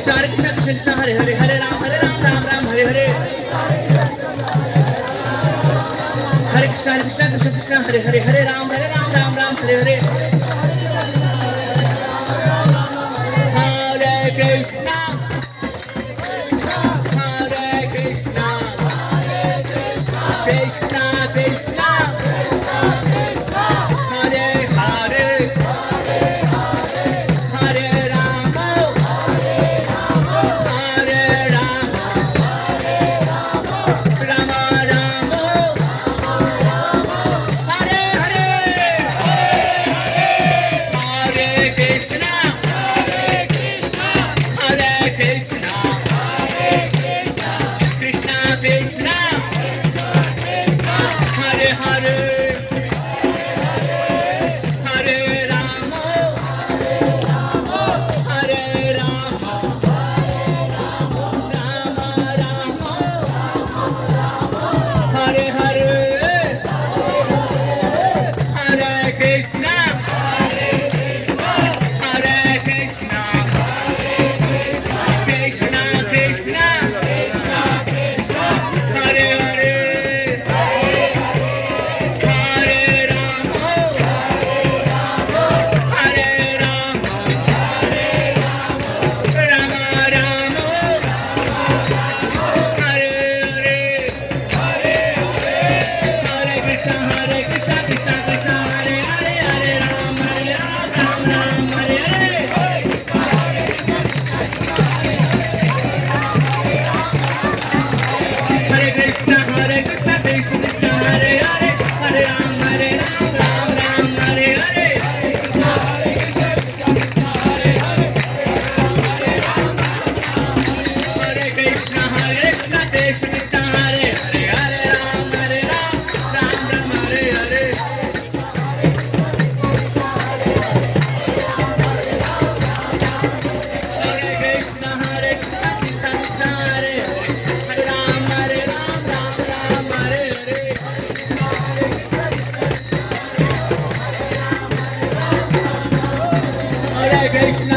Krishna Krishna Hare Hare Hare Ram Ram Ram Hare Hare Hare Krishna Krishna Krishna Hare Hare Hare Ram Ram Ram Hare Hare Hare Krishna Krishna Krishna Hare Hare Hare Ram Ram Ram Hare Hare Hare Krishna Krishna Krishna Hare Hare Hare Ram Hare Hare Hare Krishna Krishna Krishna Hare Hare Hare Ram Ram Ram Hare Hare Hare Krishna Krishna Krishna Hare Hare Hare Ram Ram Hare Hare Hare Krishna Krishna Krishna Hare Hare Hare Ram Ram Hare Hare Hare Krishna Krishna Hare Hare Hare Ram Ram Hare Hare Hare Krishna Krishna Hare Hare Ram Ram Hare Hare Hare Krishna